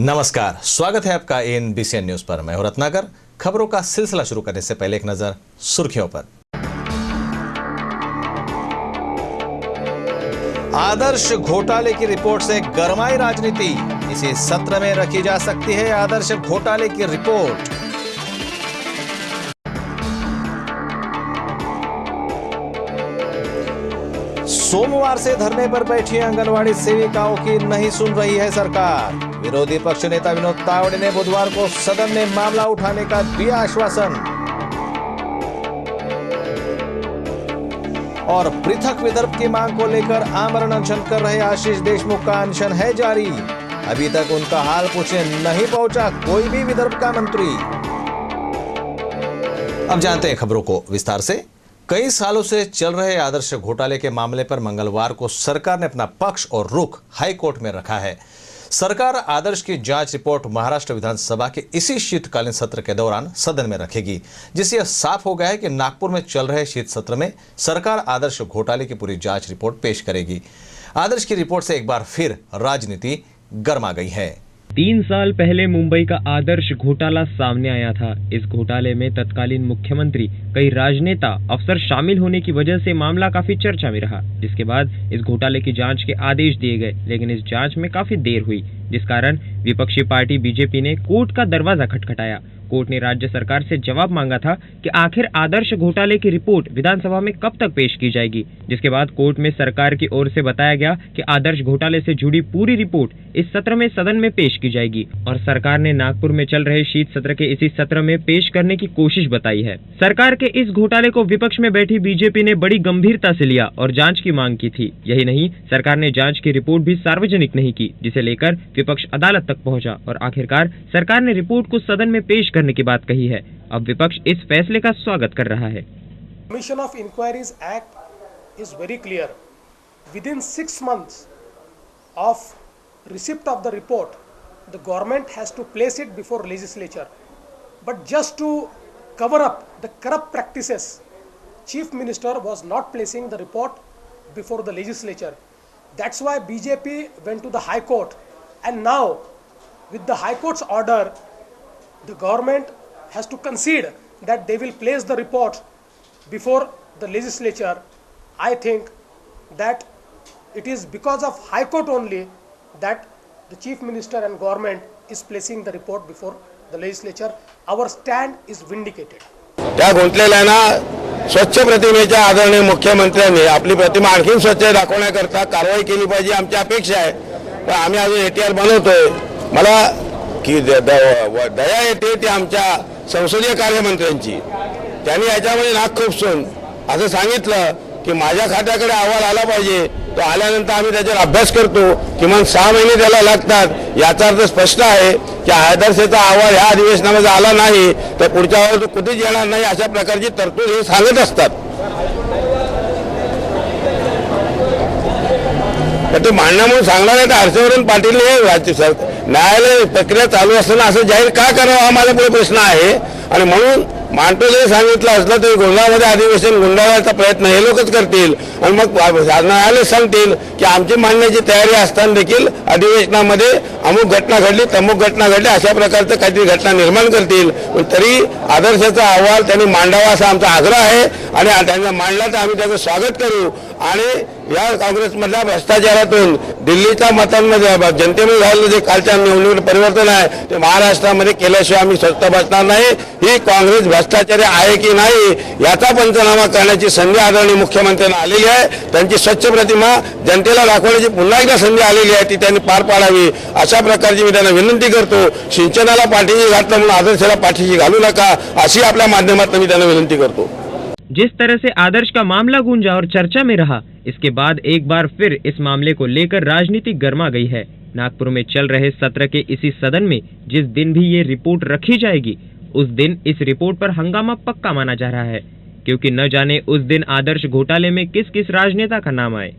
नमस्कार, स्वागत है आपका एनबीसी न्यूज पर। मैं हूं रत्नाकर। खबरों का सिलसिला शुरू करने से पहले एक नजर सुर्खियों पर। आदर्श घोटाले की रिपोर्ट से गरमाई राजनीति। इसी सत्र में रखी जा सकती है आदर्श घोटाले की रिपोर्ट। सोमवार से धरने पर बैठी आंगनवाड़ी सेविकाओं की नहीं सुन रही है सरकार। विरोधी पक्ष नेता विनोद तावड़े ने बुधवार को सदन में मामला उठाने का दिया आश्वासन। और पृथक विदर्भ की मांग को लेकर आमरण अनशन कर रहे आशीष देशमुख का अनशन है जारी। अभी तक उनका हाल पूछने नहीं पहुंचा कोई भी विदर्भ का मंत्री। अब जानते हैं खबरों को विस्तार से। कई सालों से चल रहे आदर्श घोटाले के मामले पर मंगलवार को सरकार ने अपना पक्ष और रुख हाई कोर्ट में रखा है। सरकार आदर्श की जांच रिपोर्ट महाराष्ट्र विधानसभा के इसी शीतकालीन सत्र के दौरान सदन में रखेगी, जिससे यह साफ हो गया है कि नागपुर में चल रहे शीत सत्र में सरकार आदर्श घोटाले की पूरी जांच रिपोर्ट पेश करेगी। आदर्श की रिपोर्ट से एक बार फिर राजनीति गर्मा गई है। 3 साल पहले मुंबई का आदर्श घोटाला सामने आया था। इस घोटाले में तत्कालीन मुख्यमंत्री, कई राजनेता, अफसर शामिल होने की वजह से मामला काफी चर्चा में रहा, जिसके बाद इस घोटाले की जांच के आदेश दिए गए। लेकिन इस जांच में काफी देर हुई, जिस कारण विपक्षी पार्टी बीजेपी ने कोर्ट का दरवाजा खटखटाया। कोर्ट ने राज्य सरकार से जवाब मांगा था कि आखिर आदर्श घोटाले की रिपोर्ट विधानसभा में कब तक पेश की जाएगी, जिसके बाद कोर्ट में सरकार की ओर से बताया गया कि आदर्श घोटाले से जुड़ी पूरी रिपोर्ट इस सत्र में सदन में पेश की जाएगी। और सरकार ने नागपुर में चल रहे शीत सत्र के इसी सत्र में पेश करने की कोशिश बताई है। सरकार के इस घोटाले को विपक्ष में बैठी बीजेपी ने बड़ी गंभीरता से लिया और जांच की मांग की थी। यही नहीं, सरकार ने जांच की रिपोर्ट भी सार्वजनिक नहीं की, जिसे लेकर विपक्ष अदालत तक पहुंचा और आखिरकार सरकार ने रिपोर्ट को सदन में पेश करने की बात कही है। अब विपक्ष इस फैसले का स्वागत कर रहा है। Commission of Inquiries Act is very clear. Within 6 months of receipt of the report, the government has to place it before legislature. But just to cover up the corrupt practices, Chief Minister was not placing the report before the legislature. That's why BJP went to the High Court, and now with the High Court's order, the government has to concede that they will place the report before the legislature. I think that it is because of High Court only that the Chief Minister and government is placing the report before the legislature. Our stand is vindicated. त्या गुंतलेल्या ना स्वच्छ प्रतिमेच्या आदरणीय मुख्यमंत्र्यांनी आपली प्रतिमा आणखी स्वच्छ दाखवण्याकरता कारवाई केली पाहिजे, आमची अपेक्षा आहे। पण आम्ही अजून एटीआर बनवतोय। मला की दया येते ती आमच्या संसदीय कार्यमंत्र्यांची। त्यांनी याच्यामध्ये नाक खुपसून असं सांगितलं की माझ्या खात्याकडे अहवाल आला पाहिजे, तो आल्यानंतर आम्ही त्याच्यावर अभ्यास करतो। किमान 6 महिने त्याला लागतात। याचा अर्थ स्पष्ट आहे की आदर्शचा अहवाल ह्या अधिवेशनामध्ये आला नाही तर पुढच्या वेळेस तो कुठेच येणार नाही, अशा प्रकारची तरतूद हे सांगत असतात। ते मांडणं म्हणून सांगणार आहे तर हर्षवर्धन पाटील हे न्यायालय प्रक्रिया चालू असताना असं जाहीर का करावं, हा माझा पुढे प्रश्न आहे। आणि म्हणून मांडतो जरी सांगितलं असलं तरी गोंधळामध्ये अधिवेशन गुंडाळण्याचा प्रयत्न हे लोकच करतील आणि मग न्यायालय सांगतील की आमची मांडण्याची तयारी असताना देखील अधिवेशनामध्ये अमुक घटना घडली, तमुक घटना घडली, अशा प्रकारचं काहीतरी घटना निर्माण करतील। पण तरी आदर्शाचा अहवाल त्यांनी मांडावा असा आमचा आग्रह आहे आणि त्यांना मांडला तर आम्ही त्याचं स्वागत करू। आणि या काँग्रेसमधल्या भ्रष्टाचारातून दिल्लीच्या मतांमध्ये जनतेमध्ये झालेलं जे कालच्या निवडणुकीत परिवर्तन आहे ते महाराष्ट्रामध्ये केल्याशिवाय आम्ही स्वस्त बसणार नाही। ही काँग्रेस भ्रष्टाचारी आहे की नाही याचा पंचनामा करण्याची संधी आदरणीय मुख्यमंत्र्यांना आलेली आहे। त्यांची स्वच्छ प्रतिमा जनतेला दाखवण्याची पुन्हा एकदा संधी आलेली आहे, ती त्यांनी पार पाडावी अशा प्रकारची मी त्यांना विनंती करतो। सिंचनाला पाठीशी घातलं म्हणून आदर्शाला पाठीशी घालू नका अशी आपल्या माध्यमातून मी त्यांना विनंती करतो। जिस तरह से आदर्श का मामला गूंजा और चर्चा में रहा, इसके बाद एक बार फिर इस मामले को लेकर राजनीति गर्मा गई है। नागपुर में चल रहे सत्र के इसी सदन में जिस दिन भी ये रिपोर्ट रखी जाएगी, उस दिन इस रिपोर्ट पर हंगामा पक्का माना जा रहा है, क्योंकि न जाने उस दिन आदर्श घोटाले में किस किस राजनेता का नाम आए।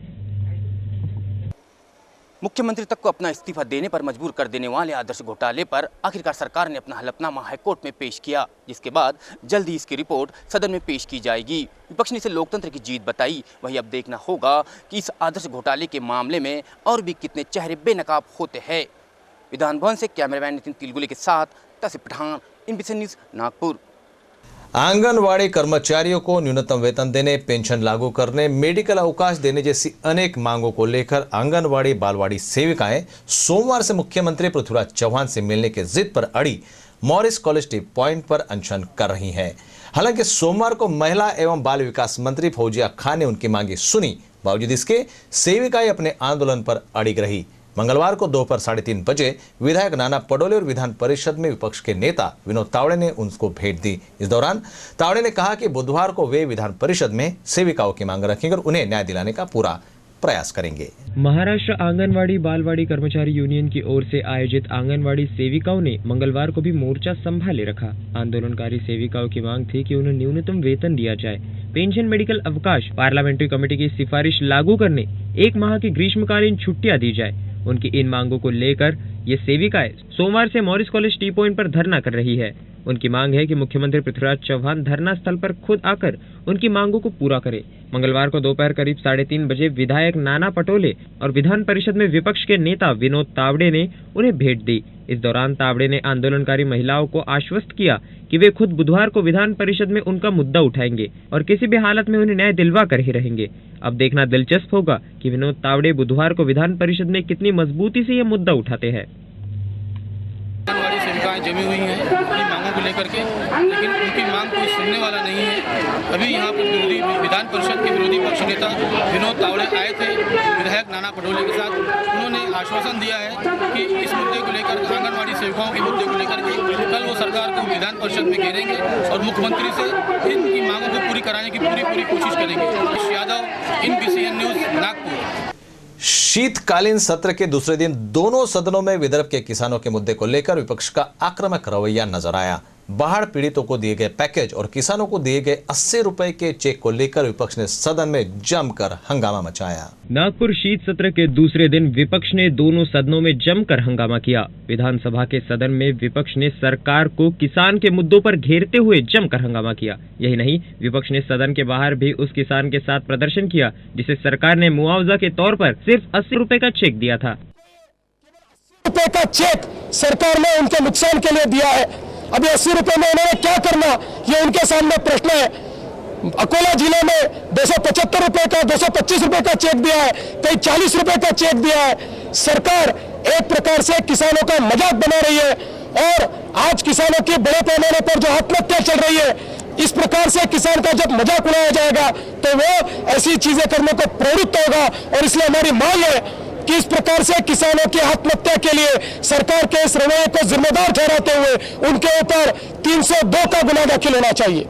मुख्यमंत्री तक को अपना इस्तीफा देने पर मजबूर कर देने वाले आदर्श घोटाले पर आखिरकार सरकार ने अपना हलफनामा हाईकोर्ट में पेश किया, जिसके बाद जल्द ही इसकी रिपोर्ट सदन में पेश की जाएगी। विपक्ष ने इसे लोकतंत्र की जीत बताई। वहीं अब देखना होगा कि इस आदर्श घोटाले के मामले में और भी कितने चेहरे बेनकाब होते हैं। विधान भवन से कैमरामैन नितिन तिलगुले के साथ तसिफ पठान, NBC न्यूज, नागपुर। आंगनवाड़ी कर्मचारियों को न्यूनतम वेतन देने, पेंशन लागू करने, मेडिकल अवकाश देने जैसी अनेक मांगों को लेकर आंगनवाड़ी बालवाड़ी सेविकाएं सोमवार से मुख्यमंत्री पृथ्वीराज चौहान से मिलने की जिद पर अड़ी मॉरिस कॉलेज टी पॉइंट पर अनशन कर रही हैं। हालांकि सोमवार को महिला एवं बाल विकास मंत्री फौजिया खान ने उनकी मांगी सुनी, बावजूद इसके सेविकाएं अपने आंदोलन पर अड़िग रही। मंगलवार को दोपहर 3:30 बजे विधायक नाना पटोले और विधान परिषद में विपक्ष के नेता विनोद तावड़े ने उनको भेंट दी। इस दौरान तावड़े ने कहा कि बुधवार को वे विधान परिषद में सेविकाओं की मांग रखेंगे और उन्हें न्याय दिलाने का पूरा प्रयास करेंगे। महाराष्ट्र आंगनवाड़ी बालवाड़ी कर्मचारी यूनियन की ओर से आयोजित आंगनवाड़ी सेविकाओं ने मंगलवार को भी मोर्चा संभाले रखा। आंदोलनकारी सेविकाओं की मांग थी कि उन्हें न्यूनतम वेतन दिया जाए, पेंशन, मेडिकल अवकाश, पार्लियामेंट्री कमेटी की सिफारिश लागू करने, 1 माह की ग्रीष्मकालीन छुट्टियां दी जाए। उनकी इन मांगों को लेकर ये सेविकाएं सोमवार से मॉरिस कॉलेज टी पॉइंट पर धरना कर रही है। उनकी मांग है कि मुख्यमंत्री पृथ्वीराज चौहान धरना स्थल पर खुद आकर उनकी मांगों को पूरा करे। मंगलवार को दोपहर करीब 3:30 बजे विधायक नाना पटोले और विधान परिषद में विपक्ष के नेता विनोद तावड़े ने उन्हें भेंट दी। इस दौरान तावड़े ने आंदोलनकारी महिलाओं को आश्वस्त किया कि वे खुद बुधवार को विधान परिषद में उनका मुद्दा उठाएंगे और किसी भी हालत में उन्हें न्याय दिलवा कर ही रहेंगे। अब देखना दिलचस्प होगा कि विनोद तावड़े बुधवार को विधान परिषद में कितनी मजबूती से यह मुद्दा उठाते हैं। आंगनवाड़ी सेविकाएं जमी हुई हैं अपनी मांगों को लेकर के, लेकिन उनकी मांग कोई सुनने वाला नहीं है। अभी यहाँ पर विधान परिषद के विरोधी पक्ष नेता विनोद तावड़े आए थे विधायक नाना पटोले के साथ। उन्होंने आश्वासन दिया है कि इस मुद्दे को लेकर, आंगनवाड़ी सेविकाओं के मुद्दे को लेकर के कल वो सरकार को विधान परिषद में घेरेंगे और मुख्यमंत्री से इनकी मांगों को पूरी कराने की पूरी कोशिश करेंगे। Yadav, NBC news, Nagpur. शीतकालीन सत्र के दूसरे दिन दोनों सदनों में विदर्भ के किसानों के मुद्दे को लेकर विपक्ष का आक्रामक रवैया नजर आया। बाढ़ पीड़ितों को दिए गए पैकेज और किसानों को दिए गए 80 रुपए के चेक को लेकर विपक्ष ने सदन में जमकर हंगामा मचाया। नागपुर शीत सत्र के दूसरे दिन विपक्ष ने दोनों सदनों में जमकर हंगामा किया। विधानसभा के सदन में विपक्ष ने सरकार को किसान के मुद्दों पर घेरते हुए जमकर हंगामा किया। यही नहीं, विपक्ष ने सदन के बाहर भी उस किसान के साथ प्रदर्शन किया जिसे सरकार ने मुआवजा के तौर पर सिर्फ 80 रुपए का चेक दिया था। 80 रुपए का चेक सरकार ने उनके नुकसान के लिए दिया है। अभी 80 रुपए में उन्होंने क्या करना, ये उनके सामने प्रश्न है। अकोला जिले में 275 रुपए का, 225 रुपए का चेक दिया है, कई 40 रुपए का चेक दिया है। सरकार एक प्रकार से किसानों का मजाक बना रही है और आज किसानों की बड़े पैमाने पर जो आत्महत्या चल रही है, इस प्रकार से किसान का जब मजाक उड़ाया जाएगा तो वो ऐसी चीजें करने को प्रेरित होगा। और इसलिए हमारी मांग है कि इस प्रकार से किसानों की आत्महत्या के लिए सरकार के इस रवैये को जिम्मेदार ठहराते हुए उनके ऊपर 302 का गुना दाखिल होना चाहिए।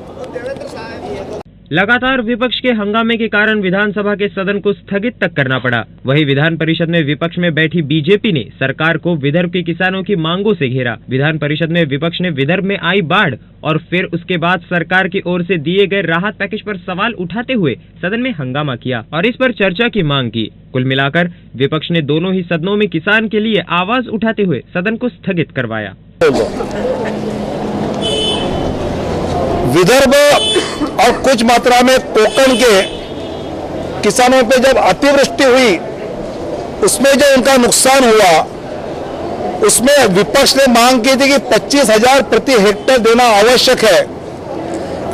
लगातार विपक्ष के हंगामे के कारण विधानसभा के सदन को स्थगित तक करना पड़ा। वहीं विधान परिषद में विपक्ष में बैठी बीजेपी ने सरकार को विदर्भ के किसानों की मांगों से घेरा। विधान परिषद में विपक्ष ने विदर्भ में आई बाढ़ और फिर उसके बाद सरकार की ओर से दिए गए राहत पैकेज पर सवाल उठाते हुए सदन में हंगामा किया और इस पर चर्चा की मांग की। कुल मिलाकर विपक्ष ने दोनों ही सदनों में किसान के लिए आवाज उठाते हुए सदन को स्थगित करवाया। विदर्भ और कुछ मात्रा में कोकण के किसानों पे जब अतिवृष्टि हुई, उसमें जो उनका नुकसान हुआ, उसमें विपक्ष ने मांग की थी कि 25,000 प्रति हेक्टेयर देना आवश्यक है।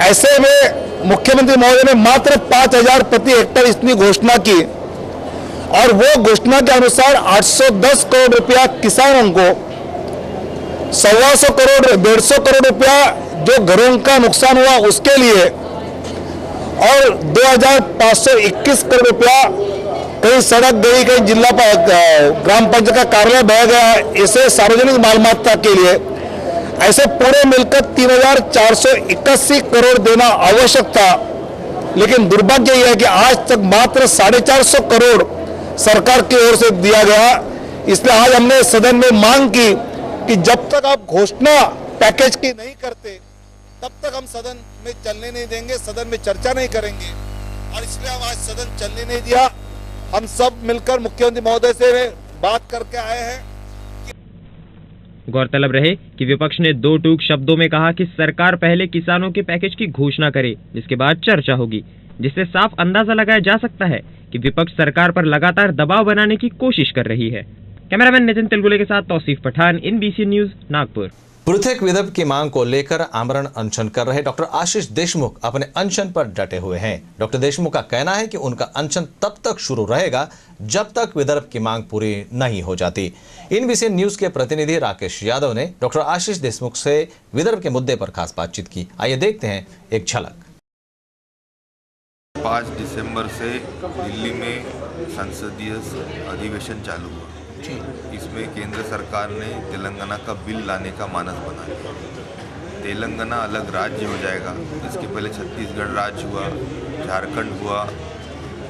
ऐसे में मुख्यमंत्री महोदय ने मात्र 5,000 प्रति हेक्टेयर इतनी घोषणा की और वो घोषणा के अनुसार 810 करोड़ रुपया किसानों को, 125 करोड़ 150 करोड़ रुपया जो घरों का नुकसान हुआ उसके लिए और 2,521 करोड़ रुपया कहीं सड़क गई, कहीं जिला ग्राम पंचायत का कार्यालय बह गया, इसे सार्वजनिक मालमत्ता के लिए, ऐसे पूरे मिलकर 3,481 करोड़ देना आवश्यक था। लेकिन दुर्भाग्य यह है कि आज तक मात्र 450 करोड़ सरकार की ओर से दिया गया। इसलिए आज हमने सदन में मांग की कि जब तक आप घोषणा पैकेज की नहीं करते तब तक हम सदन में चलने नहीं देंगे, सदन में चर्चा नहीं करेंगे। और इसलिए हम आज सदन चलने नहीं दिया। हम सब मिलकर मुख्यमंत्री महोदय से बात करके आए हैं। गौरतलब रहे कि विपक्ष ने 2 टूक शब्दों में कहा कि सरकार पहले किसानों के पैकेज की घोषणा करे, जिसके बाद चर्चा होगी, जिससे साफ अंदाजा लगाया जा सकता है कि विपक्ष सरकार पर लगातार दबाव बनाने की कोशिश कर रही है। कैमरामैन नितिन तेलुगुले के साथ तौसीफ पठान, NBC न्यूज, नागपुर। पृथक विदर्भ की मांग को लेकर आमरण अनशन कर रहे डॉक्टर आशीष देशमुख अपने अनशन पर डटे हुए हैं। डॉक्टर देशमुख का कहना है कि उनका अनशन तब तक शुरू रहेगा जब तक विदर्भ की मांग पूरी नहीं हो जाती। NBC न्यूज के प्रतिनिधि राकेश यादव ने डॉक्टर आशीष देशमुख से विदर्भ के मुद्दे पर खास बातचीत की। आइए देखते हैं एक झलक। 5 दिसंबर से दिल्ली में संसदीय अधिवेशन चालू हुआ। इसमें केंद्र सरकार ने तेलंगाना का बिल लाने का मानस बना लिया। तेलंगाना अलग राज्य हो जाएगा। इसके पहले छत्तीसगढ़ राज्य हुआ, झारखंड हुआ,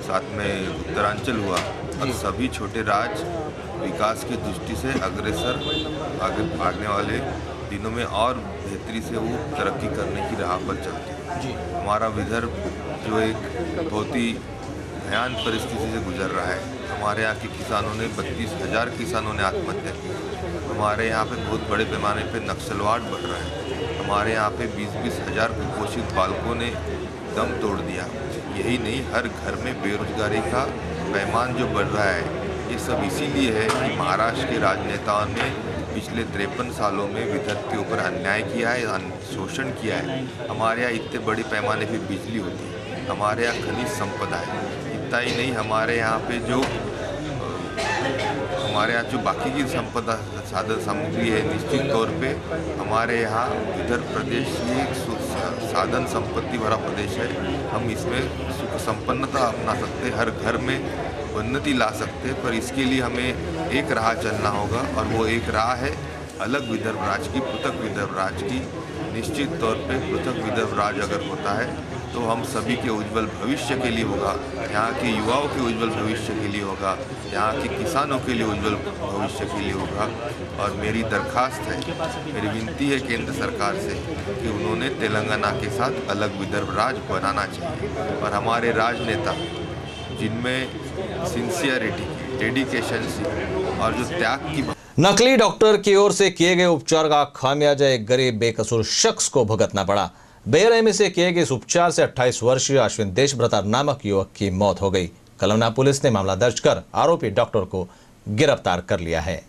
साथ में उत्तरांचल हुआ और सभी छोटे राज्य विकास की दृष्टि से अग्रसर आगे भागने वाले दिनों में और बेहतरी से वो तरक्की करने की राह पर चलते हैं। हमारा विदर्भ जो एक बहुत ही भयान परिस्थिति से गुजर रहा है। हमारे यहाँ के किसानों ने 32,000 किसानों ने आत्महत्या की। हमारे यहाँ पे बहुत बड़े पैमाने पे नक्सलवाद बढ़ रहा है। हमारे यहाँ पे 20-20 हज़ार कुपोषित बालकों ने दम तोड़ दिया। यही नहीं, हर घर में बेरोजगारी का पैमाना जो बढ़ रहा है, ये सब इसीलिए है कि महाराष्ट्र के राजनेताओं ने पिछले 53 सालों में विदर्भ के ऊपर अन्याय किया है, शोषण किया है। हमारे यहाँ इतने बड़े पैमाने पे बिजली होती है, हमारे यहाँ खनिज संपदा है। इतना ही नहीं, हमारे यहाँ जो बाकी की संपदा साधन सामग्री है, निश्चित तौर पे हमारे यहाँ विदर्भ प्रदेश ये एक साधन संपत्ति भरा प्रदेश है। हम इसमें सुख संपन्नता अपना सकते, हर घर में उन्नति ला सकते, पर इसके लिए हमें एक राह चलना होगा और वो एक राह है अलग विदर्भ राज्य की, पृथक विदर्भ राज्य की। निश्चित तौर पे पृथक विदर्भ राज्य अगर होता है तो हम सभी के उज्जवल भविष्य के लिए होगा, यहाँ के युवाओं के उज्जवल भविष्य के लिए होगा, यहाँ के किसानों के लिए उज्जवल भविष्य के लिए होगा। और मेरी दरखास्त है, मेरी विनती है केंद्र सरकार से कि उन्होंने तेलंगाना के साथ अलग विदर्भ राज्य बनाना चाहिए। और हमारे राजनेता जिनमें सिंसियरिटी, डेडिकेशन और जो त्याग की नकली डॉक्टर की ओर से किए गए उपचार का खामियाजा एक गरीब बेकसूर शख्स को भुगतना पड़ा। बेरहमी से किए गए इस उपचार से 28 वर्षीय अश्विन देशभ्रतार नामक युवक की मौत हो गई। कलमना पुलिस ने मामला दर्ज कर आरोपी डॉक्टर को गिरफ्तार कर लिया है।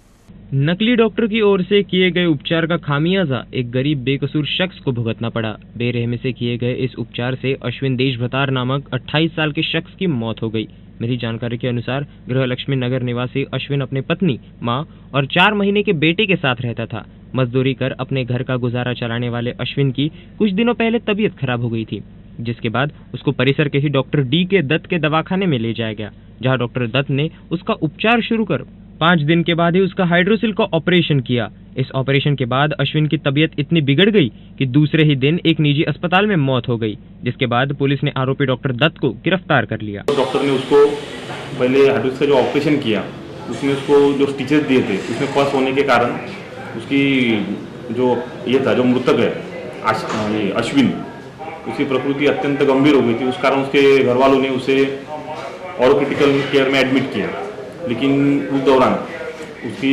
नकली डॉक्टर की ओर से किए गए उपचार का खामियाजा एक गरीब बेकसूर शख्स को भुगतना पड़ा। बेरहमी से किए गए इस उपचार से अश्विन देशभ्रतार नामक 28 साल के शख्स की मौत हो गई। मिली जानकारी के अनुसार गृहलक्ष्मी नगर निवासी अश्विन अपने पत्नी, मां और 4 महीने के बेटे के साथ रहता था। मजदूरी कर अपने घर का गुजारा चलाने वाले अश्विन की कुछ दिनों पहले तबीयत खराब हो गई थी, जिसके बाद उसको परिसर के ही डॉक्टर D.K. दत्त के दवाखाने में ले जाया गया, जहां डॉक्टर दत्त ने उसका उपचार शुरू कर 5 दिन के बाद ही उसका हाइड्रोसिल का ऑपरेशन किया। इस ऑपरेशन के बाद अश्विन की तबीयत इतनी बिगड़ गई कि दूसरे ही दिन एक निजी अस्पताल में मौत हो गई, जिसके बाद पुलिस ने आरोपी डॉक्टर दत्त को गिरफ्तार कर लिया। डॉक्टर ने उसको पहले हाइड्रोसिल का जो ऑपरेशन किया, उसमें उसको जो स्टिचेस दिए थे, उसमें फर्स्ट होने के कारण उसकी जो ये था, जो मृतक है अश्विन, उसकी प्रकृति अत्यंत गंभीर हो गई थी। उस कारण उसके घर वालों ने उसे और क्रिटिकल केयर में एडमिट किया, लेकिन उस दौरान उसकी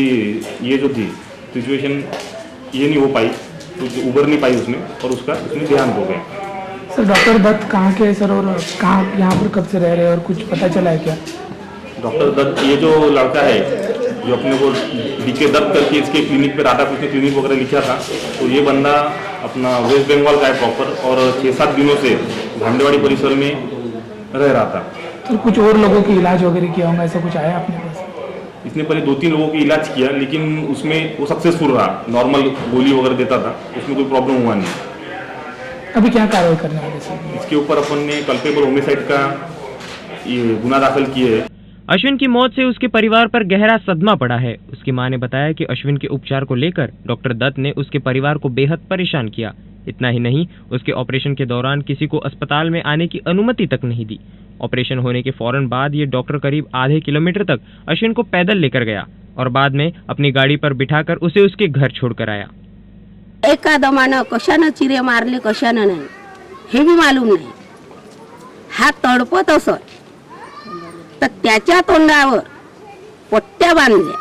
ये जो थी सिचुएशन ये नहीं हो पाई, तो उबर नहीं पाई उसने और उसमें देहांत हो गया। सर डॉक्टर दत्त कहाँ के हैं सर, और कहाँ यहाँ पर कब से रह रहे हैं और कुछ पता चला है क्या? डॉक्टर दत्त ये जो लड़का है जो अपने को D.K. दत्त करके इसके क्लिनिक पे राधा कृष्ण क्लिनिक वगैरह लिखा था, तो ये बंदा अपना वेस्ट बंगाल का है प्रॉपर और 6-7 दिनों से भांडेवाड़ी परिसर में रह रहा था। तो कुछ और लोगों की इलाज वगैरह किया होगा, ऐसा कुछ आया अपने पास? इसने पहले 2-3 लोगों की इलाज किया, लेकिन उसमें वो सक्सेसफुल रहा, नॉर्मल गोली वगैरह देता था, उसमें कोई प्रॉब्लम हुआ नहीं। अभी क्या कार्रवाई करने वाले सर? इसके ऊपर अपन ने कल्पेबल होमिसाइड का ये गुना दाखिल किए है। अश्विन की मौत से उसके परिवार पर गहरा सदमा पड़ा है। उसकी मां ने बताया कि अश्विन के उपचार को लेकर डॉक्टर दत्त ने उसके परिवार को बेहद परेशान किया। इतना ही नहीं, उसके ऑपरेशन के दौरान किसी को अस्पताल में आने की अनुमति तक नहीं दी। ऑपरेशन होने के फौरन बाद ये डॉक्टर करीब आधे किलोमीटर तक अश्विन को पैदल लेकर गया और बाद में अपनी गाड़ी पर बिठाकर उसे उसके घर छोड़कर आया। एका दमानं कशानं चिरे मारले कशानं नाही हे भी मालूम नाही। हा तडपत असत तर त्याच्या तोंडावर पट्ट्या बांधल्या,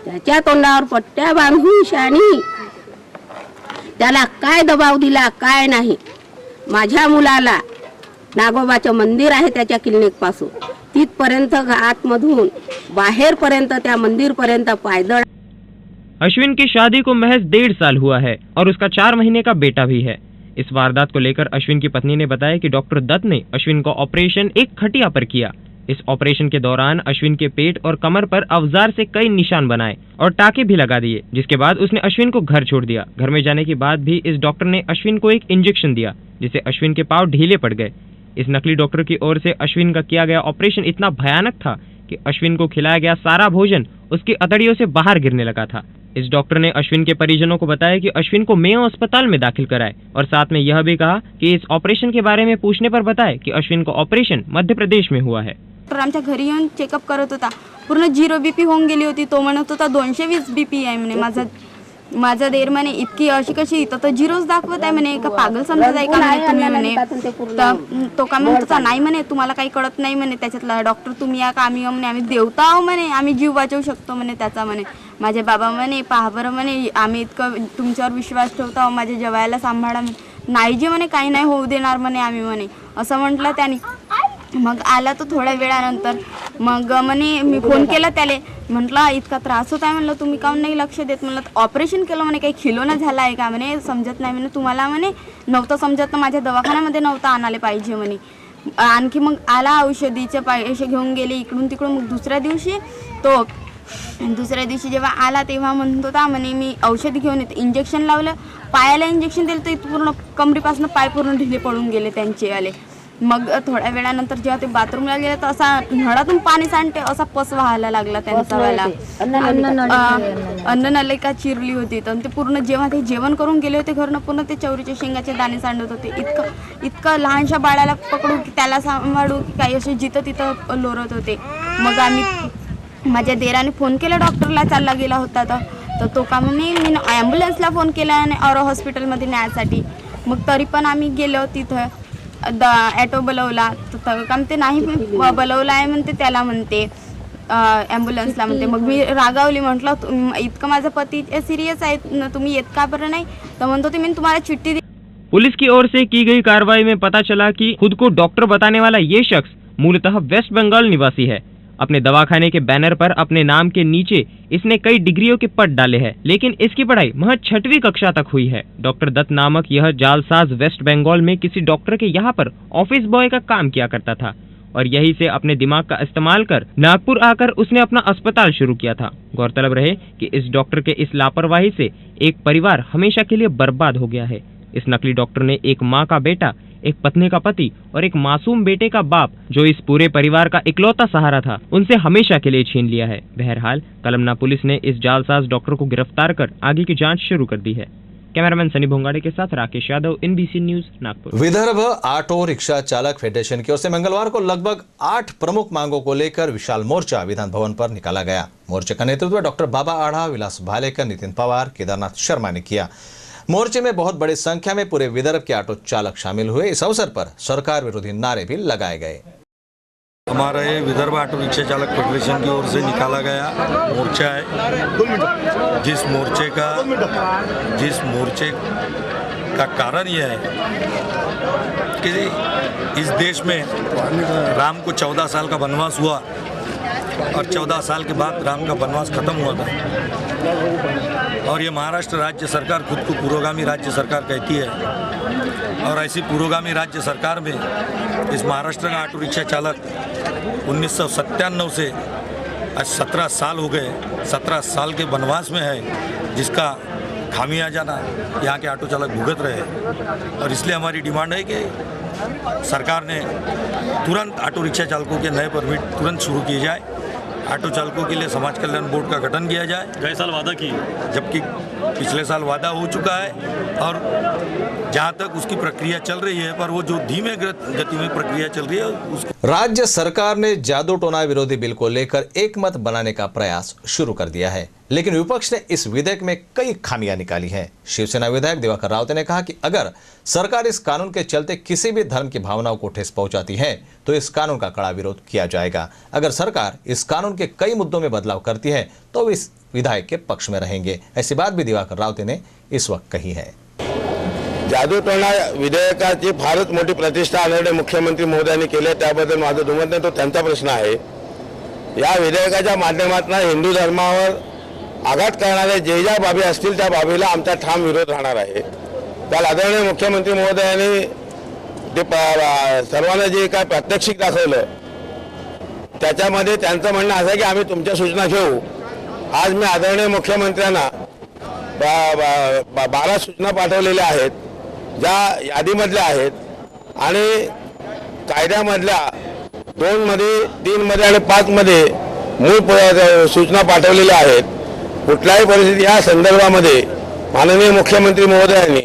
त्याच्या तोंडावर पट्ट्या बांधून शानी त्याला काय दबाव दिला काय नाही। माझ्या मुलाला नागोबाचं मंदिर आहे त्याच्या क्लिनिक पासून तिथपर्यंत आतमधून बाहेरपर्यंत त्या मंदिरपर्यंत पायदळ। अश्विन की शादी को महज 1.5 साल हुआ है और उसका 4 महीने का बेटा भी है। इस वारदात को लेकर अश्विन की पत्नी ने बताया कि डॉक्टर दत्त ने अश्विन का ऑपरेशन एक खटिया पर किया। इस ऑपरेशन के दौरान अश्विन के पेट और कमर पर अवजार से कई निशान बनाए और टाके भी लगा दिए, जिसके बाद उसने अश्विन को घर छोड़ दिया। घर में जाने के बाद भी इस डॉक्टर ने अश्विन को एक इंजेक्शन दिया, जिससे अश्विन के पांव ढीले पड़ गए। इस नकली डॉक्टर की ओर से अश्विन का किया गया ऑपरेशन इतना भयानक था कि अश्विन को खिलाया गया सारा भोजन उसकी अतड़ियों से बाहर गिरने लगा था। इस डॉक्टर ने अश्विन के परिजनों को बताया कि अश्विन को मेयो अस्पताल में दाखिल कराए और साथ में यह भी कहा कि इस ऑपरेशन के बारे में पूछने पर बताए कि अश्विन का ऑपरेशन मध्य प्रदेश में हुआ है। डॉक्टर आमच्या घरी येऊन चेकअप करत होता, पूर्ण 0 BP होऊन गेली होती। तो म्हणत होता 220 BP आहे म्हणे। माझा देर म्हणे इतकी अशी कशी, इथं तर 0च दाखवत आहे म्हणे, का पागल समजत आहे का म्हणे तुम्ही म्हणे। तो का म्हणत होता नाही म्हणे, तुम्हाला काही कळत नाही म्हणे त्याच्यातला, डॉक्टर तुम्ही या का आम्ही म्हणे, आम्ही देवता आहो म्हणे, आम्ही जीव वाचवू शकतो म्हणे त्याचा म्हणे। माझे बाबा म्हणे पहा बरं म्हणे, आम्ही इतकं तुमच्यावर विश्वास ठेवतो आहो, माझ्या जवायला सांभाळा म्हणे। नाही जे म्हणे काही नाही होऊ देणार म्हणे आम्ही म्हणे, असं म्हटलं त्याने। मग आला तो थोड्या वेळानंतर, मग म्हणे मी फोन केला त्याला, म्हटलं इतका त्रास होत आहे म्हणलं, तुम्ही काहून नाही लक्ष देत म्हणलं। ऑपरेशन केलं म्हणे, काही खिलोना झाला आहे का म्हणे, समजत नाही म्हणे तुम्हाला म्हणे, नव्हतं समजत तर माझ्या दवाखान्यामध्ये नव्हतं आणायला पाहिजे म्हणे। आणखी मग आला, औषधीचे पैसे घेऊन गेले इकडून तिकडून। मग दुसऱ्या दिवशी जेव्हा आला तेव्हा म्हणत होता म्हणे मी औषधी घेऊन येते, इंजेक्शन लावलं, पायाला इंजेक्शन दिलं तर पूर्ण कमरेपासून पाय पूर्ण ढिले पडून गेले त्यांचे आले। मग थोड्या वेळानंतर जेव्हा ते बाथरूमला गेले तर असा नळातून पाणी सांडते असा पस व्हायला लागला त्यांचा वेळेला। अन्ननलिका चिरली होती तर ते पूर्ण, जेव्हा ते जेवण करून गेले होते घरनं, पूर्ण ते चवरीच्या शेंगाचे दाणे सांडत होते। इतकं लहानशा बाळाला पकडू की त्याला सांभाळू की काही असे जिथं तिथं लोरत होते। मग आम्ही माझ्या देराने फोन केला डॉक्टरला, चालला गेला होता तर तो का म्हणे मी ॲम्ब्युलन्सला फोन केला आणि औरो हॉस्पिटलमध्ये न्यायसाठी। मग तरी पण आम्ही गेलो तिथं, ॲटो बोलवला तर काम ते नाही बोलवला आहे म्हणते, त्याला म्हणते ॲम्ब्युलन्सला म्हणते। मग मी रागावली, म्हटलं इतकं माझा पती सिरियस आहे, तुम्ही येत का बरं नाही, तर म्हणतो ते मी तुम्हाला चिट्ठी दी। पुलिस की ओर से की गई कार्रवाई में पता चला कि खुद को डॉक्टर बताने वाला ये शख्स मूलतः वेस्ट बंगाल निवासी है। अपने दवाखाने के बैनर पर अपने नाम के नीचे इसने कई डिग्रियों के पद डाले हैं, लेकिन इसकी पढ़ाई महज 6वीं कक्षा तक हुई है। डॉक्टर दत्त नामक यह जालसाज वेस्ट बंगाल में किसी डॉक्टर के यहाँ पर ऑफिस बॉय का काम किया करता था और यहीं से अपने दिमाग का इस्तेमाल कर नागपुर आकर उसने अपना अस्पताल शुरू किया था। गौरतलब रहे कि इस डॉक्टर के इस लापरवाही से एक परिवार हमेशा के लिए बर्बाद हो गया है। इस नकली डॉक्टर ने एक माँ का बेटा, एक पत्नी का पति और एक मासूम बेटे का बाप, जो इस पूरे परिवार का इकलौता सहारा था, उनसे हमेशा के लिए छीन लिया है। बहरहाल कलमना पुलिस ने इस जालसाज डॉक्टर को गिरफ्तार कर आगे की जांच शुरू कर दी है। कैमरामैन सनी भोंगाड़े के साथ Rakesh Yadav, NBC news, Nagpur. Vidarbha auto rickshaw चालक फेडरेशन की ओर से मंगलवार को लगभग 8 प्रमुख मांगों को लेकर विशाल मोर्चा विधान भवन पर निकाला गया। मोर्चे का नेतृत्व डॉक्टर बाबा आढ़ा, विलास भालेकर, नितिन पवार, केदारनाथ शर्मा ने किया। मोर्चे में बहुत बड़ी संख्या में पूरे विदर्भ के ऑटो चालक शामिल हुए। इस अवसर पर सरकार विरोधी नारे भी लगाए गए। हमारा ये विदर्भ ऑटो रिक्शा चालक फेडरेशन की ओर से निकाला गया मोर्चा है, जिस मोर्चे का कारण यह है कि इस देश में राम को 14 साल का वनवास हुआ और 14 साल के बाद राम का वनवास खत्म हुआ था और ये महाराष्ट्र राज्य सरकार खुद को पुरोगामी राज्य सरकार कहती है और ऐसी पुरोगामी राज्य सरकार में इस महाराष्ट्र का ऑटो रिक्शा चालक 1997 से आज 17 साल हो गए, 17 साल के वनवास में है, जिसका खामियाजाना यहाँ के ऑटो चालक भुगत रहे। और इसलिए हमारी डिमांड है कि सरकार ने तुरंत ऑटो रिक्शा चालकों के नए परमिट तुरंत शुरू किए जाए, ऑटो चालकों के लिए समाज कल्याण बोर्ड का गठन किया जाए। गए साल वादा की, जबकि पिछले साल वादा हो चुका है और जहां तक उसकी प्रक्रिया चल रही है, पर वो जो धीमे गति में प्रक्रिया चल रही है उसको। राज्य सरकार ने जादू टोना विरोधी बिल को लेकर एक मत बनाने का प्रयास शुरू कर दिया है, लेकिन विपक्ष ने इस विधेयक में कई खामियां निकाली हैं। शिवसेना विधायक दिवाकर रावते ने कहा कि अगर सरकार इस कानून के चलते किसी भी धर्म की भावनाओं को ठेस पहुंचाती है तो इस कानून का कड़ा विरोध किया जाएगा। अगर सरकार इस कानून के कई मुद्दों में बदलाव करती है तो इस विधायक के पक्ष में रहेंगे। ऐसी बात भी दिवाकर रावते ने इस वक्त कही है। जादूटोणा विधेयकाची फारच मोठी प्रतिष्ठा आदरणीय मुख्यमंत्री महोदयांनी केली आहे, त्याबद्दल माझं दुमत नाही, तो त्यांचा प्रश्न आहे. या विधेयकाच्या माध्यमातून हिंदू धर्मावर आघात करणारे जे ज्या बाबी असतील त्या बाबीला आमचा ठाम विरोध राहणार आहे. काल आदरणीय मुख्यमंत्री महोदयांनी ते सर्वांना जे काय प्रात्यक्षिक दाखवलं त्याच्यामध्ये त्यांचं म्हणणं असं आहे की आम्ही तुमच्या सूचना घेऊ. आज मी आदरणीय मुख्यमंत्र्यांना 12 सूचना पाठवलेल्या आहेत, ज्या यादीमधल्या आहेत आणि कायद्यामधल्या 2 मध्ये, 3 मध्ये आणि 5 मध्ये मूळ सूचना पाठवलेल्या आहेत. कुठल्याही परिस्थिती या संदर्भामध्ये माननीय मुख्यमंत्री महोदयांनी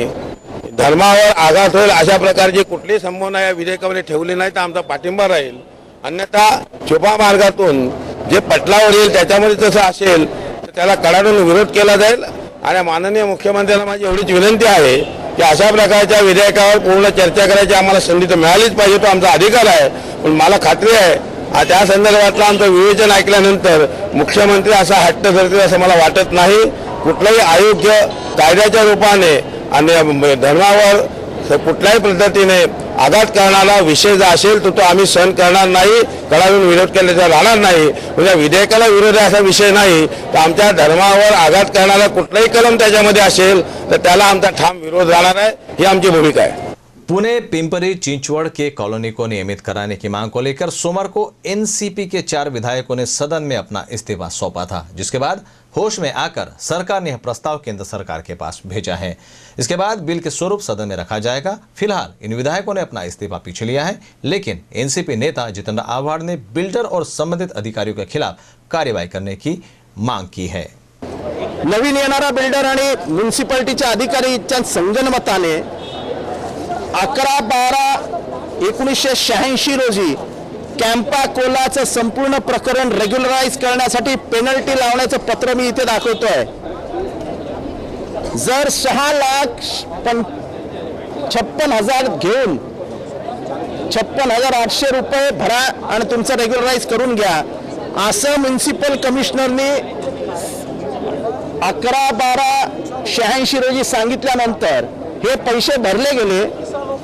धर्मावर आघात होईल अशा प्रकारची कुठलीही संभावना या विधेयकामध्ये ठेवली नाही तर आमचा पाठिंबा राहील. अन्यथा छुपा मार्गातून जे पटलावर येईल त्याच्यामध्ये तसं असेल तर त्याला कडाडून विरोध केला जाईल. आणि माननीय मुख्यमंत्र्यांना माझी एवढीच विनंती आहे की अशा प्रकारच्या विधेयकावर पूर्ण चर्चा करायची आम्हाला संधी तर मिळालीच पाहिजे, तो आमचा अधिकार आहे. पण मला खात्री आहे त्या संदर्भातलं आमचं विवेचन ऐकल्यानंतर मुख्यमंत्री असा हट्ट धरतील असं मला वाटत नाही. कुठलाही अयोग्य कायद्याच्या रूपाने आणि धर्मावर कुठल्याही पद्धतीने आघात करणारा विषय जर असेल तर तो आम्ही सहन करणार नाही, कडाडून विरोध केल्याचा राहणार नाही. म्हणजे विधेयकाला विरोध आहे असा विषय नाही, तर आमच्या धर्मावर आघात करणारा कुठलाही कलम त्याच्यामध्ये असेल तर त्याला आमचा ठाम विरोध राहणार आहे, ही आमची भूमिका आहे. पुणे पिंपरी चिंचवड़ के कॉलोनी को नियमित कराने की मांग को लेकर सोमवार को एनसीपी के 4 विधायकों ने सदन में अपना इस्तीफा सौंपा था, जिसके बाद होश में आकर सरकार ने यह प्रस्ताव केंद्र सरकार के पास भेजा है. इसके बाद बिल के स्वरूप सदन में रखा जाएगा. फिलहाल इन विधायकों ने अपना इस्तीफा पीछे लिया है, लेकिन एनसीपी नेता जितेंद्र आव्हाड ने बिल्डर और संबंधित अधिकारियों के खिलाफ कार्यवाही करने की मांग की है. नवीन येणारा बिल्डर आणि म्युनिसिपालिटीच्या अधिकाऱ्यांच्या संगनमताने 11/12/1986 रोजी कॅम्पा कोलाचं संपूर्ण प्रकरण रेग्युलराइज करण्यासाठी पेनल्टी लावण्याचं पत्र मी इथे दाखवतोय. जर 6,56,000 घेऊन 56,800 रुपये भरा आणि तुमचं रेग्युलराइज करून घ्या असं म्युनिसिपल कमिशनरने 11/12/86 रोजी सांगितल्यानंतर हे पैसे भरले गेले.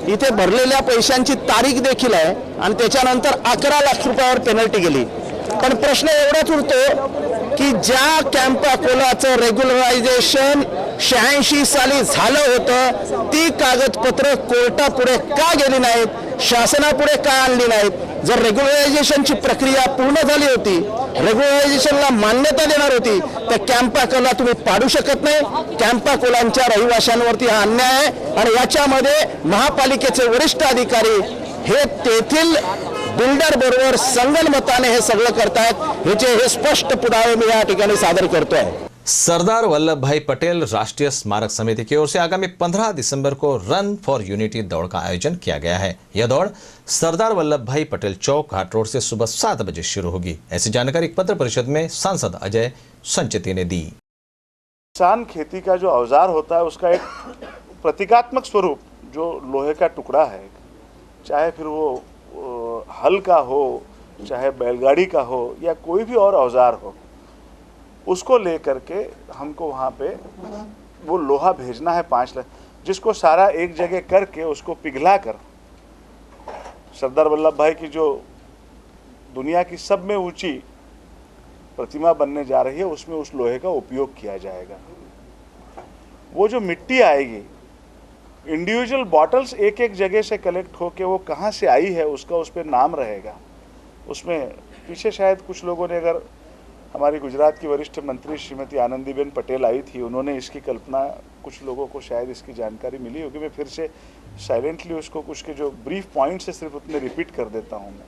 इथे भरलेल्या पैशांची तारीख देखील आहे आणि त्याच्यानंतर 11 लाख रुपयावर पेनल्टी गेली. पण प्रश्न एवढाच उरतो की ज्या कॅम्पा कोलाचं रेग्युलरायझेशन 86 साली झालं होतं ती कागदपत्र कोर्टापुढे का गेली नाहीत, शासनापुढे का आणली नाहीत. जर रेग्युलरायझेशनची प्रक्रिया पूर्ण झाली होती, रेग्युलरायझेशनला मान्यता देणार होती तर कॅम्पा कोला तुम्ही पाडू शकत नाही. कॅम्पा कोलांच्या रहिवाशांवरती हा अन्याय आहे आणि याच्यामध्ये महापालिकेचे वरिष्ठ अधिकारी हे तेथील बिल्डर बरोबर संगनमताने हे सगळं करतायत. हे स्पष्ट पुरावे मी या ठिकाणी सादर करतोय. सरदार वल्लभ भाई पटेल राष्ट्रीय स्मारक समिति की ओर से आगामी 15 दिसंबर को रन फॉर यूनिटी दौड़ का आयोजन किया गया है. यह दौड़ सरदार वल्लभ भाई पटेल चौक घाट रोड से सुबह 7 बजे शुरू होगी. ऐसी जानकारी पत्र परिषद में सांसद अजय संचेती ने दी. किसान खेती का जो औजार होता है उसका एक प्रतीकात्मक स्वरूप जो लोहे का टुकड़ा है, चाहे फिर वो हल का हो, चाहे बैलगाड़ी का हो या कोई भी और औजार हो, उसको लेकर के हमको वहाँ पे वो लोहा भेजना है 5 लाख, जिसको सारा एक जगह करके उसको पिघला कर सरदार वल्लभ भाई की जो दुनिया की सब में ऊंची प्रतिमा बनने जा रही है उसमें उस लोहे का उपयोग किया जाएगा. वो जो मिट्टी आएगी, इंडिविजुअल बॉटल्स एक एक जगह से कलेक्ट होके वो कहाँ से आई है उसका उस पर नाम रहेगा. उसमें पीछे शायद कुछ लोगों ने, अगर हमारी गुजरात की वरिष्ठ मंत्री श्रीमती आनंदीबेन पटेल आई थी, उन्होंने इसकी कल्पना, कुछ लोगों को शायद इसकी जानकारी मिली होगी. मैं फिर से साइलेंटली उसको कुछ के जो ब्रीफ पॉइंट्स है सिर्फ उतने रिपीट कर देता हूँ. मैं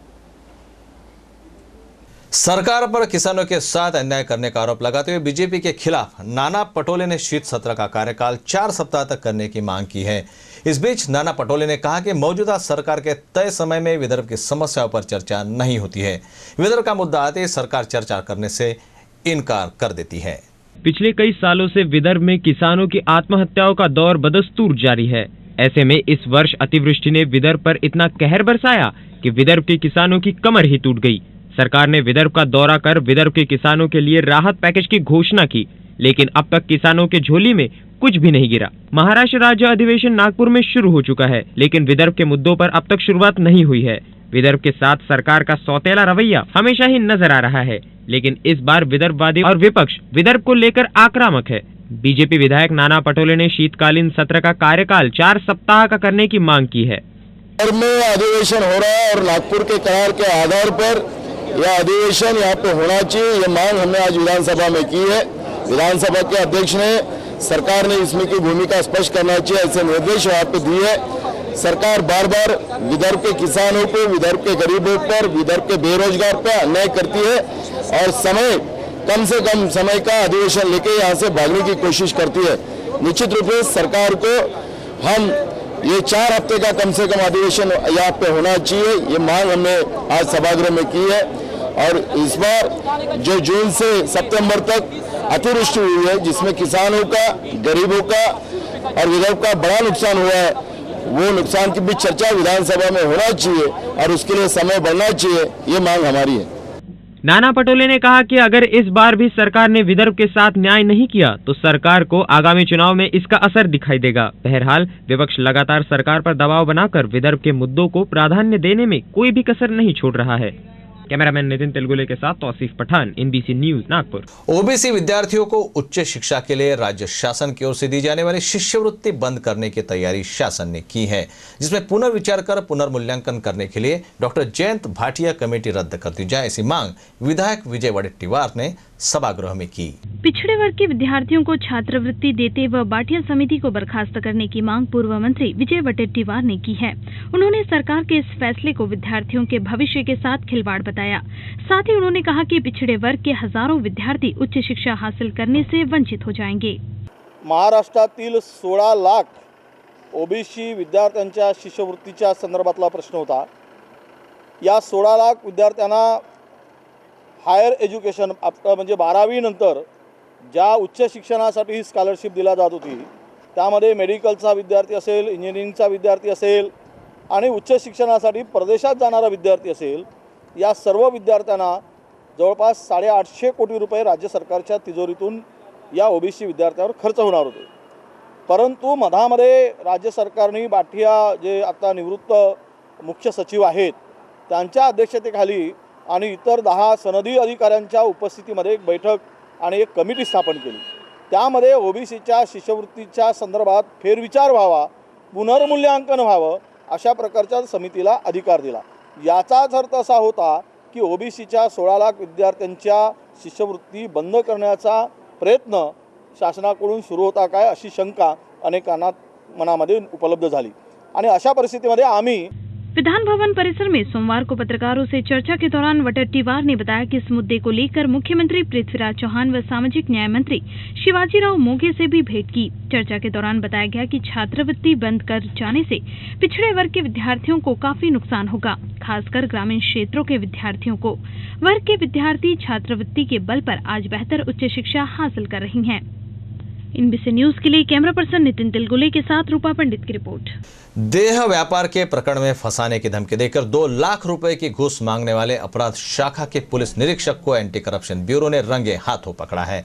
सरकार पर किसानों के साथ अन्याय करने का आरोप लगाते हुए बीजेपी के खिलाफ नाना पटोले ने शीत सत्र का कार्यकाल 4 सप्ताह तक करने की मांग की है. इस बीच नाना पटोले ने कहा कि मौजूदा सरकार के तय समय में विदर्भ की समस्याओं पर चर्चा नहीं होती है. विदर्भ का मुद्दा आते ही सरकार चर्चा करने से इनकार कर देती है. पिछले कई सालों से विदर्भ में किसानों की आत्महत्याओं का दौर बदस्तूर जारी है. ऐसे में इस वर्ष अतिवृष्टि ने विदर्भ पर इतना कहर बरसाया कि विदर्भ के किसानों की कमर ही टूट गई. सरकार ने विदर्भ का दौरा कर विदर्भ के किसानों के लिए राहत पैकेज की घोषणा की, लेकिन अब तक किसानों के झोली में कुछ भी नहीं गिरा। महाराष्ट्र राज्य अधिवेशन नागपुर में शुरू हो चुका है, लेकिन विदर्भ के मुद्दों पर अब तक शुरुआत नहीं हुई है। विदर्भ के साथ सरकार का सौतेला रवैया हमेशा ही नजर आ रहा है, लेकिन इस बार विदर्भवादी और विपक्ष विदर्भ को लेकर आक्रामक है। बीजेपी विधायक नाना पटोले ने शीतकालीन सत्र का कार्यकाल 4 सप्ताह का करने की मांग की है। में अधिवेशन हो रहा है और नागपुर के करार के आधार पर यह अधिवेशन यहाँ पे होना चाहिए, ये मांग हमने आज विधानसभा में की है। विधानसभा के अध्यक्ष ने सरकार ने इसमें की भूमिका स्पष्ट करना चाहिए ऐसे निर्देश वहाँ पे दिए। सरकार बार बार विदर्भ के किसानों को, विदर्भ के गरीबों पर, विदर्भ के बेरोजगार पर अन्याय करती है और कम से कम समय का अधिवेशन लेके यहाँ से भागने की कोशिश करती है। निश्चित रूप से सरकार को हम ये 4 हफ्ते का कम से कम अधिवेशन यहाँ पे होना चाहिए, ये मांग हमने आज सभागृह में की है। और इस बार जो जून से सितंबर तक अतिवृष्टि हुई है, जिसमें किसानों का, गरीबों का और विदर्भ का बड़ा नुकसान हुआ है, वो नुकसान की भी चर्चा विधानसभा में होना चाहिए और उसके लिए समय बढ़ना चाहिए, ये मांग हमारी है। नाना पटोले ने कहा कि अगर इस बार भी सरकार ने विदर्भ के साथ न्याय नहीं किया तो सरकार को आगामी चुनाव में इसका असर दिखाई देगा। बहरहाल विपक्ष लगातार सरकार पर दबाव बनाकर विदर्भ के मुद्दों को प्राधान्य देने में कोई भी कसर नहीं छोड़ रहा है। कैमरामैन नितिन तेलगुले के साथ Tausif Pathan, NBC news Nagpur. OBC विद्यार्थियों को उच्च शिक्षा के लिए राज्य शासन की ओर से दी जाने वाली शिष्यवृत्ति बंद करने की तैयारी शासन ने की है, जिसमें पुनर्विचार कर पुनर्मूल्यांकन करने के लिए डॉक्टर जयंत भाटिया कमेटी रद्द कर दी जाए, ऐसी मांग विधायक विजय वडेट्टीवार ने सभागृह में की। पिछड़े वर्ग के विद्यार्थियों को छात्रवृत्ति देते व भाटिया समिति को बर्खास्त करने की मांग पूर्व मंत्री विजय वडेट्टीवार ने की है। उन्होंने सरकार के इस फैसले को विद्यार्थियों के भविष्य के साथ खिलवाड़ बताया। साथ ही उन्होंने कहा कि पिछड़े वर्ग के हजारों विद्यार्थी उच्च शिक्षा हासिल करने से वंचित हो जाएंगे। महाराष्ट्रातील 16 लाख ओबीसी विद्यार्थ्यांच्या शिष्यवृत्तीच्या संदर्भातला प्रश्न होता। या 16 लाख विद्यार्थ्यांना हायर एज्युकेशन म्हणजे 12वी नंतर ज्या उच्च शिक्षणासाठी ही स्कॉलरशिप दिला जात होती, त्यामध्ये मेडिकलचा विद्यार्थी असेल, इंजिनिअरिंगचा विद्यार्थी असेल आणि उच्च शिक्षणासाठी परदेशात जाणारा विद्यार्थी असेल, या सर्व विद्यार्थ्यांना जवळपास 850 कोटी रुपये राज्य सरकारच्या तिजोरीतून या ओबीसी विद्यार्थ्यांवर खर्च होणार होते। परंतु मधामध्ये राज्य सरकारने भाटिया जे आता निवृत्त मुख्य सचिव आहेत त्यांच्या अध्यक्षतेखाली आणि इतर 10 सनदी अधिकाऱ्यांच्या उपस्थितीमध्ये एक बैठक आणि एक कमिटी स्थापन केली। त्यामध्ये ओबीसीच्या शिष्यवृत्तीच्या संदर्भात फेरविचार व्हावा, पुनर्मूल्यांकन व्हावं अशा प्रकारच्या समितीला अधिकार दिला। याचाच अर्थ असा होता की ओबीसीच्या 16 लाख विद्यार्थ्यांच्या शिष्यवृत्ती बंद करण्याचा प्रयत्न शासनाकडून सुरू होता काय अशी शंका अनेकांना मनामध्ये उपलब्ध झाली आणि अशा परिस्थितीमध्ये आम्ही विधान भवन परिसर में सोमवार को पत्रकारों से चर्चा के दौरान वडेट्टीवार ने बताया कि इस मुद्दे को लेकर मुख्यमंत्री पृथ्वीराज चौहान व सामाजिक न्याय मंत्री शिवाजीराव मोघे से भी भेंट की। चर्चा के दौरान बताया गया कि छात्रवृत्ति बंद कर जाने से पिछड़े वर्ग के विद्यार्थियों को काफी नुकसान होगा, खासकर ग्रामीण क्षेत्रों के विद्यार्थियों को। वर्ग के विद्यार्थी छात्रवृत्ति के बल पर आज बेहतर उच्च शिक्षा हासिल कर रही हैं। NBC न्यूज के लिए कैमरा पर्सन नितिन तेलगुले के साथ रूपा पंडित की रिपोर्ट। देह व्यापार के प्रकरण में फंसाने की धमकी देकर 2 लाख रुपए की घूस मांगने वाले अपराध शाखा के पुलिस निरीक्षक को एंटी करप्शन ब्यूरो ने रंगे हाथों पकड़ा है।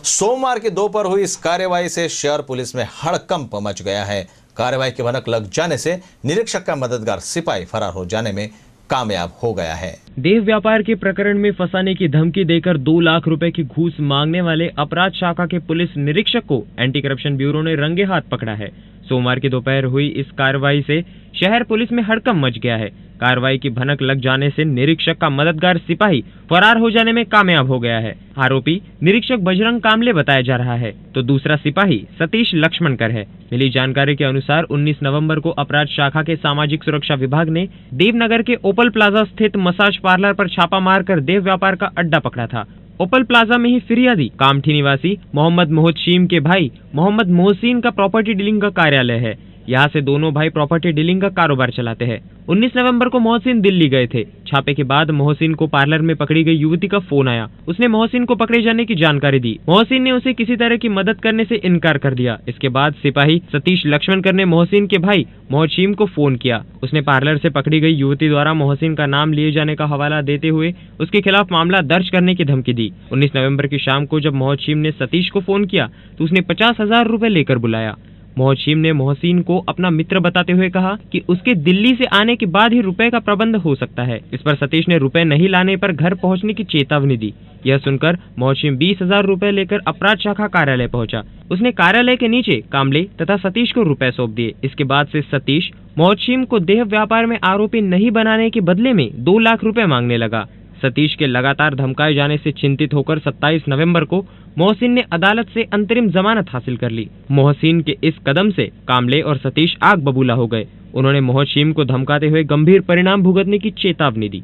सोमवार की दोपहर हुई इस कार्रवाई से शहर पुलिस में हड़कंप मच गया है। कार्रवाई की भनक लग जाने से निरीक्षक का मददगार सिपाही फरार हो जाने में कामयाब हो गया है। देह व्यापार के प्रकरण में फंसाने की धमकी देकर 2 लाख रुपए की घूस मांगने वाले अपराध शाखा के पुलिस निरीक्षक को एंटी करप्शन ब्यूरो ने रंगे हाथ पकड़ा है। सोमवार की दोपहर हुई इस कार्रवाई से शहर पुलिस में हड़कंप मच गया है। कार्रवाई की भनक लग जाने से निरीक्षक का मददगार सिपाही फरार हो जाने में कामयाब हो गया है। आरोपी निरीक्षक बजरंग कामले बताया जा रहा है, तो दूसरा सिपाही सतीश लक्ष्मणकर है। मिली जानकारी के अनुसार 19 नवंबर को अपराध शाखा के सामाजिक सुरक्षा विभाग ने देवनगर के ओपल प्लाजा स्थित मसाज पार्लर पर छापा मारकर देह व्यापार का अड्डा पकड़ा था। ओपल प्लाजा में ही फिरियादी कामठी निवासी मोहम्मद मोहसिन के भाई मोहम्मद मोहसिन का प्रॉपर्टी डीलिंग का कार्यालय है। यहाँ से दोनों भाई प्रॉपर्टी डीलिंग का कारोबार चलाते हैं। 19 नवंबर को मोहसिन दिल्ली गए थे। छापे के बाद मोहसिन को पार्लर में पकड़ी गई युवती का फोन आया। उसने मोहसिन को पकड़े जाने की जानकारी दी। मोहसिन ने उसे किसी तरह की मदद करने से इनकार कर दिया। इसके बाद सिपाही सतीश लक्ष्मणकर ने मोहसिन के भाई मोहसिन को फोन किया। उसने पार्लर से पकड़ी गई युवती द्वारा मोहसिन का नाम लिए जाने का हवाला देते हुए उसके खिलाफ मामला दर्ज करने की धमकी दी। 19 नवंबर की शाम को जब मोहसिन ने सतीश को फोन किया तो उसने 50,000 रुपए लेकर बुलाया। मोहसिन ने मोहसिन को अपना मित्र बताते हुए कहा कि उसके दिल्ली से आने के बाद ही रुपए का प्रबंध हो सकता है। इस पर सतीश ने रुपए नहीं लाने पर घर पहुंचने की चेतावनी दी। यह सुनकर मोहसिन 20,000 रुपए लेकर अपराध शाखा कार्यालय पहुंचा। उसने कार्यालय के नीचे कामले तथा सतीश को रुपए सौंप दिए। इसके बाद से सतीश मोहसिन को देह व्यापार में आरोपी नहीं बनाने के बदले में 2 लाख रुपए मांगने लगा। सतीश के लगातार धमकाए जाने से चिंतित होकर 27 नवंबर को मोहसिन ने अदालत से अंतरिम जमानत हासिल कर ली। मोहसिन के इस कदम से कामले और सतीश आग बबूला हो गए। उन्होंने मोहसिन को धमकाते हुए गंभीर परिणाम भुगतने की चेतावनी दी।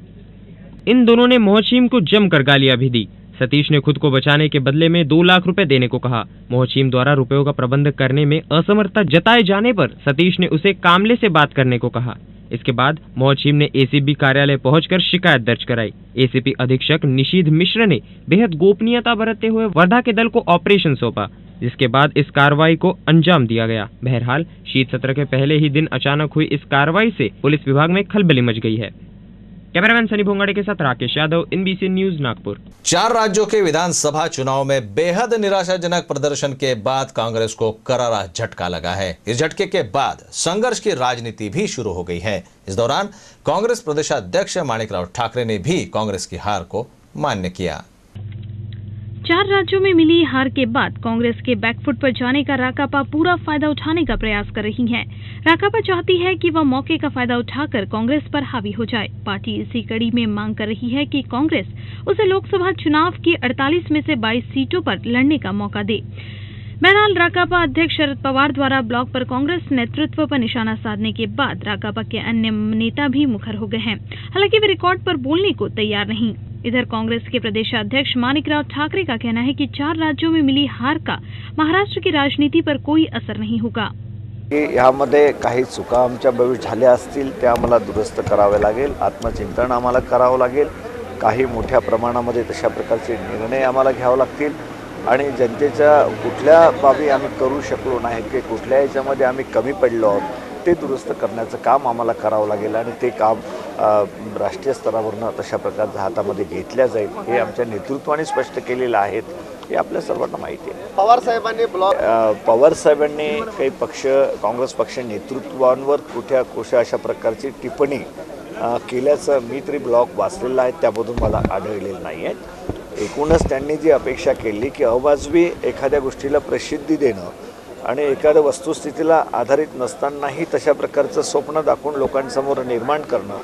इन दोनों ने मोहसिन को जमकर गालियां भी दी। सतीश ने खुद को बचाने के बदले में 2 लाख रुपए देने को कहा। मोहसिन द्वारा रुपयों का प्रबंध करने में असमर्थता जताए जाने पर सतीश ने उसे कामले से बात करने को कहा। इसके बाद मोहसिन ने एसीबी कार्यालय पहुंचकर शिकायत दर्ज कराई। एसीपी अधीक्षक निशीध मिश्र ने बेहद गोपनीयता बरतते हुए वर्धा के दल को ऑपरेशन सौंपा, जिसके बाद इस कार्रवाई को अंजाम दिया गया। बहरहाल शीत सत्र के पहले ही दिन अचानक हुई इस कार्रवाई से पुलिस विभाग में खलबली मच गई है। कैमरामैन सनी भोंगाड़े के साथ राकेश यादव, NBC न्यूज, नागपुर। 4 राज्यों के विधानसभा चुनाव में बेहद निराशाजनक प्रदर्शन के बाद कांग्रेस को करारा झटका लगा है। इस झटके के बाद संघर्ष की राजनीति भी शुरू हो गई है। इस दौरान कांग्रेस प्रदेशाध्यक्ष माणिकराव ठाकरे ने भी कांग्रेस की हार को मान्य किया। 4 राज्यों में मिली हार के बाद कांग्रेस के बैकफुट पर जाने का राकापा पूरा फायदा उठाने का प्रयास कर रही है। राकापा चाहती है कि वह मौके का फायदा उठाकर कांग्रेस पर हावी हो जाए। पार्टी इसी कड़ी में मांग कर रही है कि कांग्रेस उसे लोकसभा चुनाव की 48 में से 22 सीटों पर लड़ने का मौका दे। बहरहाल राकापा अध्यक्ष शरद पवार द्वारा ब्लॉक पर कांग्रेस नेतृत्व पर निशाना साधने के बाद राकापा के अन्य नेता भी मुखर हो गए हैं। हालांकि वे रिकॉर्ड पर बोलने को तैयार नहीं। इधर कांग्रेस के प्रदेशाध्यक्ष माणिकराव ठाकरे का कहना है कि 4 राज्यों में मिली हार का महाराष्ट्र की राजनीति पर कोई असर नहीं होगा। यामध्ये काही चुका आमच्या भविष्यात झाल्या असतील त्या आम्हाला दुरुस्त करावे लागेल, आत्मचिंतन आम्हाला करावं लागेल, काही मोठ्या प्रमाणामध्ये तशा प्रकारचे निर्णय आम्हाला घ्यावे लागतील आणि जनतेच्या कुठल्या बाबी आम्ही करू शकलो नाही की कुठल्या याच्यामध्ये आम्ही कमी पडलो आहोत ते दुरुस्त करण्याचं काम आम्हाला करावं लागेल आणि ते काम राष्ट्रीय स्तरावरून तशा प्रकारच्या हातामध्ये घेतल्या जाईल हे आमच्या नेतृत्वाने स्पष्ट केलेलं आहे, हे आपल्या सर्वांना माहिती आहे। पवार साहेबांनी काही पक्ष काँग्रेस पक्ष नेतृत्वांवर कुठे अशा प्रकारची टिप्पणी केल्याचं मी तरी ब्लॉग वाचलेला आहे, त्यामधून मला आढळलेलं नाही आहे। एकूणच त्यांनी जी अपेक्षा केली की अवाजवी एखाद्या गोष्टीला प्रसिद्धी देणं आणि एखाद्या वस्तुस्थितीला आधारित नसतानाही तशा प्रकारचं स्वप्न दाखवून लोकांसमोर निर्माण करणं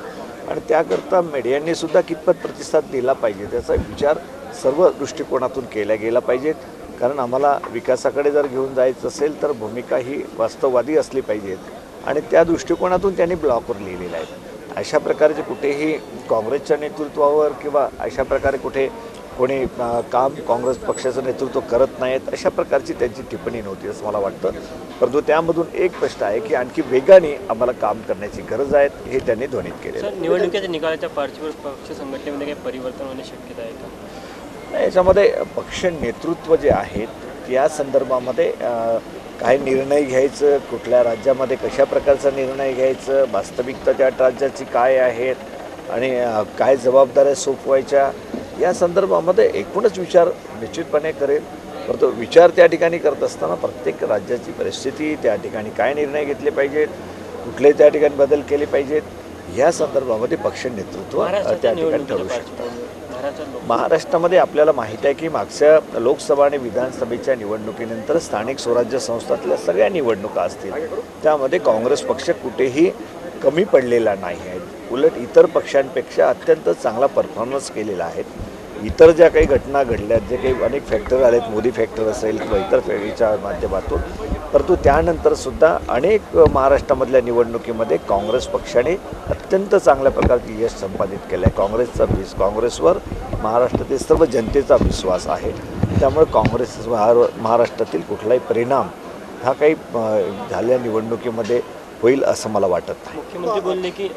आणि त्याकरता मीडियांनी सुद्धा कितपत प्रतिसाद दिला पाहिजे त्याचा विचार सर्व दृष्टिकोनातून केला गेला पाहिजे। कारण आम्हाला विकासाकडे जर घेऊन जायचं असेल तर भूमिका ही वास्तववादी असली पाहिजेत आणि त्या दृष्टिकोनातून त्यांनी ब्लॉकवर लिहिलेलं आहे। अशा प्रकारचे कुठेही काँग्रेसच्या नेतृत्वावर किंवा अशा प्रकारे कुठे कोणी काम काँग्रेस पक्षाचं नेतृत्व करत नाहीत अशा प्रकारची त्यांची टिप्पणी नव्हती असं मला वाटतं। परंतु त्यामधून एक प्रश्न आहे की आणखी वेगाने आम्हाला काम करण्याची गरज आहे हे त्यांनी ध्वनित केले। निवडणुकीच्या निकालाच्या पार्श्वभूमीवर पक्ष संघटनेमध्ये काही परिवर्तन होण्याची शक्यता आहे का? याच्यामध्ये पक्ष नेतृत्व जे आहेत त्या संदर्भामध्ये काय निर्णय घ्यायचं, कुठल्या राज्यामध्ये कशा प्रकारचा निर्णय घ्यायचं, वास्तविकता त्या राज्याची काय आहेत आणि काय जबाबदाऱ्या सोपवायच्या या संदर्भामध्ये एकूणच विचार निश्चितपणे करेल। परंतु विचार त्या ठिकाणी करत असताना प्रत्येक राज्याची परिस्थिती त्या ठिकाणी काय निर्णय घेतले पाहिजेत, कुठले त्या ठिकाणी बदल केले पाहिजेत या संदर्भामध्ये पक्ष नेतृत्व त्या ठिकाणी ठरवू शकतं। महाराष्ट्रामध्ये आपल्याला माहिती आहे की मागच्या लोकसभा आणि विधानसभेच्या निवडणुकीनंतर स्थानिक स्वराज्य संस्थातल्या सगळ्या निवडणुका असतील त्यामध्ये काँग्रेस पक्ष कुठेही कमी पडलेला नाही आहे, उलट इतर पक्षांपेक्षा अत्यंत चांगला परफॉर्मन्स केलेला आहे। इतर ज्या काही घटना घडल्यात, जे काही अनेक फॅक्टर आलेत, मोदी फॅक्टर असेल किंवा इतर फॅक्टरीच्या माध्यमातून, परंतु त्यानंतरसुद्धा अनेक महाराष्ट्रामधल्या निवडणुकीमध्ये काँग्रेस पक्षाने अत्यंत चांगल्या प्रकारचे यश संपादित केलं आहे। काँग्रेसवर महाराष्ट्रातील सर्व जनतेचा विश्वास आहे, त्यामुळे काँग्रेस महाराष्ट्रातील कुठलाही परिणाम हा काही झालेल्या निवडणुकीमध्ये होईल असं मला वाटत नाही. मुख्यमंत्री बोलले की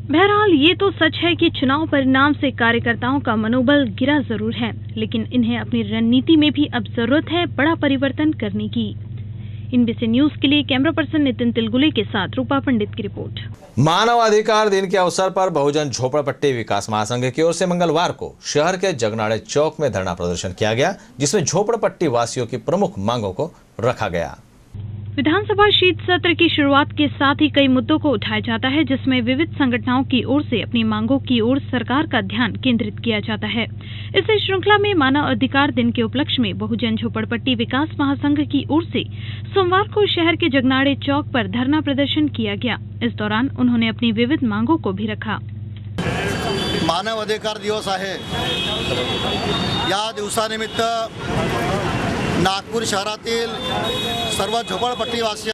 बहरहाल ये तो सच है कि चुनाव परिणाम से कार्यकर्ताओं का मनोबल गिरा जरूर है, लेकिन इन्हें अपनी रणनीति में भी अब जरूरत है बड़ा परिवर्तन करने की। इनबीसी न्यूज के लिए कैमरा पर्सन नितिन तिलगुले के साथ रूपा पंडित की रिपोर्ट। मानव अधिकार दिन के अवसर पर बहुजन झोपड़पट्टी विकास महासंघ की ओर से मंगलवार को शहर के जगनाड़े चौक में धरना प्रदर्शन किया गया, जिसमें झोपड़पट्टी वासियों की प्रमुख मांगों को रखा गया। विधानसभा शीत सत्र की शुरुआत के साथ ही कई मुद्दों को उठाया जाता है, जिसमें विविध संगठनों की ओर से अपनी मांगों की ओर सरकार का ध्यान केंद्रित किया जाता है। इस श्रृंखला में मानव अधिकार दिन के उपलक्ष्य में बहुजन झोपड़पट्टी विकास महासंघ की ओर से सोमवार को शहर के जगनाड़े चौक पर धरना प्रदर्शन किया गया। इस दौरान उन्होंने अपनी विविध मांगों को भी रखा। मानव अधिकार दिवस आहे, या दिवसानिमित्त नागपूर शहरातील सर्व झोपडपट्टीवासी